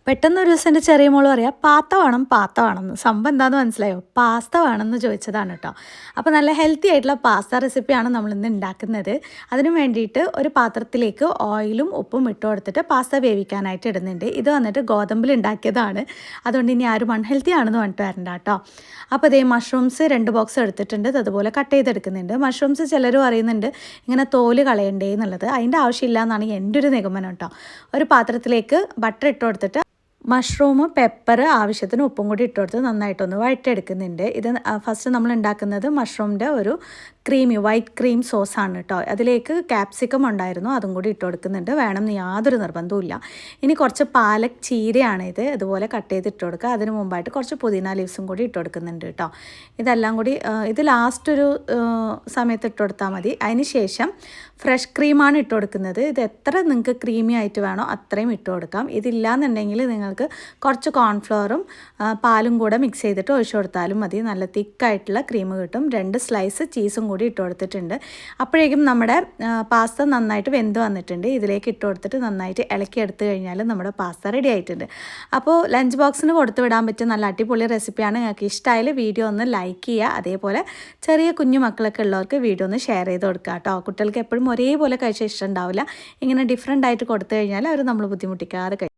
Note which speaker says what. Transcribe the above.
Speaker 1: പെട്ടെന്ന് ഒരു ദിവസം എൻ്റെ ചെറിയ മോള് പറയാ പാത്ത വേണമെന്ന്. സംഭവം എന്താണെന്ന് മനസ്സിലായോ? പാസ്ത വേണമെന്ന് ചോദിച്ചതാണ് കേട്ടോ. അപ്പോൾ നല്ല ഹെൽത്തി ആയിട്ടുള്ള പാസ്ത റെസിപ്പിയാണ് നമ്മളിന്ന് ഉണ്ടാക്കുന്നത്. അതിന് വേണ്ടിയിട്ട് ഒരു പാത്രത്തിലേക്ക് ഓയിലും ഉപ്പും ഇട്ട് കൊടുത്തിട്ട് പാസ്ത വേവിക്കാനായിട്ട് ഇടുന്നുണ്ട്. ഇത് വന്നിട്ട് ഗോതമ്പിൽ ഉണ്ടാക്കിയതാണ്. അതുകൊണ്ട് ഇനി ആരും അൺഹെൽത്തി ആണെന്ന് പറഞ്ഞിട്ട് വരണ്ട കേട്ടോ. അപ്പോൾ ഇതേ മഷ്റൂംസ് 2 ബോക്സ് എടുത്തിട്ടുണ്ട്. അതുപോലെ കട്ട് ചെയ്തെടുക്കുന്നുണ്ട്. മഷ്റൂംസ് ചിലർ പറയുന്നുണ്ട് ഇങ്ങനെ തോല് കളയണ്ടേ എന്നുള്ളത്. അതിൻ്റെ ആവശ്യമില്ല എന്നാണ് എൻ്റെ ഒരു നിഗമനം കേട്ടോ. ഒരു പാത്രത്തിലേക്ക് ബട്ടർ ഇട്ട് കൊടുത്തിട്ട് മഷ്റൂം, പെപ്പർ, ആവശ്യത്തിന് ഉപ്പും കൂടി ഇട്ട് കൊടുത്ത് നന്നായിട്ടൊന്ന് വഴറ്റിയെടുക്കുന്നുണ്ട്. ഇത് ഫസ്റ്റ് നമ്മൾ ഉണ്ടാക്കുന്നത് മഷ്റൂമിൻ്റെ ഒരു വൈറ്റ് ക്രീം സോസാണ് കേട്ടോ. അതിലേക്ക് ക്യാപ്സിക്കം ഉണ്ടായിരുന്നു, അതും കൂടി ഇട്ട് കൊടുക്കുന്നുണ്ട്. വേണമെന്ന് യാതൊരു നിർബന്ധവും. ഇനി കുറച്ച് പാലക് ചീരയാണ് ഇത്, ഇതുപോലെ കട്ട് ചെയ്ത് ഇട്ട് കൊടുക്കുക. അതിന് മുമ്പായിട്ട് കുറച്ച് പുതിന ലീവ്സും കൂടി ഇട്ട് കൊടുക്കുന്നുണ്ട് കേട്ടോ. ഇതെല്ലാം കൂടി ഇത് ലാസ്റ്റ് ഒരു സമയത്ത് ഇട്ട് കൊടുത്താൽ മതി. അതിന് ശേഷം ഫ്രഷ് ക്രീമാണ് ഇട്ട് കൊടുക്കുന്നത്. ഇത് എത്ര നിങ്ങൾക്ക് ക്രീമി ആയിട്ട് വേണോ അത്രയും ഇട്ട് കൊടുക്കാം. ഇതില്ലാന്നുണ്ടെങ്കിൽ നിങ്ങൾക്ക് കുറച്ച് കോൺഫ്ലവറും പാലും കൂടെ മിക്സ് ചെയ്തിട്ട് ഒഴിച്ചു കൊടുത്താലും മതി. നല്ല തിക്കായിട്ടുള്ള ക്രീം കിട്ടും. 2 സ്ലൈസ് ചീസും കൂടി ഇട്ട് കൊടുത്തിട്ടുണ്ട്. അപ്പോഴേക്കും നമ്മുടെ പാസ്ത നന്നായിട്ട് വെന്ത് വന്നിട്ടുണ്ട്. ഇതിലേക്ക് ഇട്ട് കൊടുത്തിട്ട് നന്നായിട്ട് ഇളക്കി എടുത്തു കഴിഞ്ഞാൽ നമ്മുടെ പാസ്ത റെഡി ആയിട്ടുണ്ട്. അപ്പോൾ ലഞ്ച് ബോക്സിന് കൊടുത്തു വിടാൻ പറ്റിയ നല്ല അടിപൊളി റെസിപ്പിയാണ്. നിങ്ങൾക്ക് ഇഷ്ടമായാൽ വീഡിയോ ഒന്ന് ലൈക്ക് ചെയ്യുക. അതേപോലെ ചെറിയ കുഞ്ഞു മക്കളൊക്കെ ഉള്ളവർക്ക് വീഡിയോ ഒന്ന് ഷെയർ ചെയ്ത് കൊടുക്കുക കേട്ടോ. കുട്ടികൾക്ക് എപ്പോഴും ഒരേപോലെ കഴിച്ച ഇഷ്ടം ഉണ്ടാവില്ല. ഇങ്ങനെ ഡിഫറെൻ്റ് ആയിട്ട് കൊടുത്തു കഴിഞ്ഞാൽ അവർ നമ്മൾ ബുദ്ധിമുട്ടിക്കാതെ കഴിക്കും.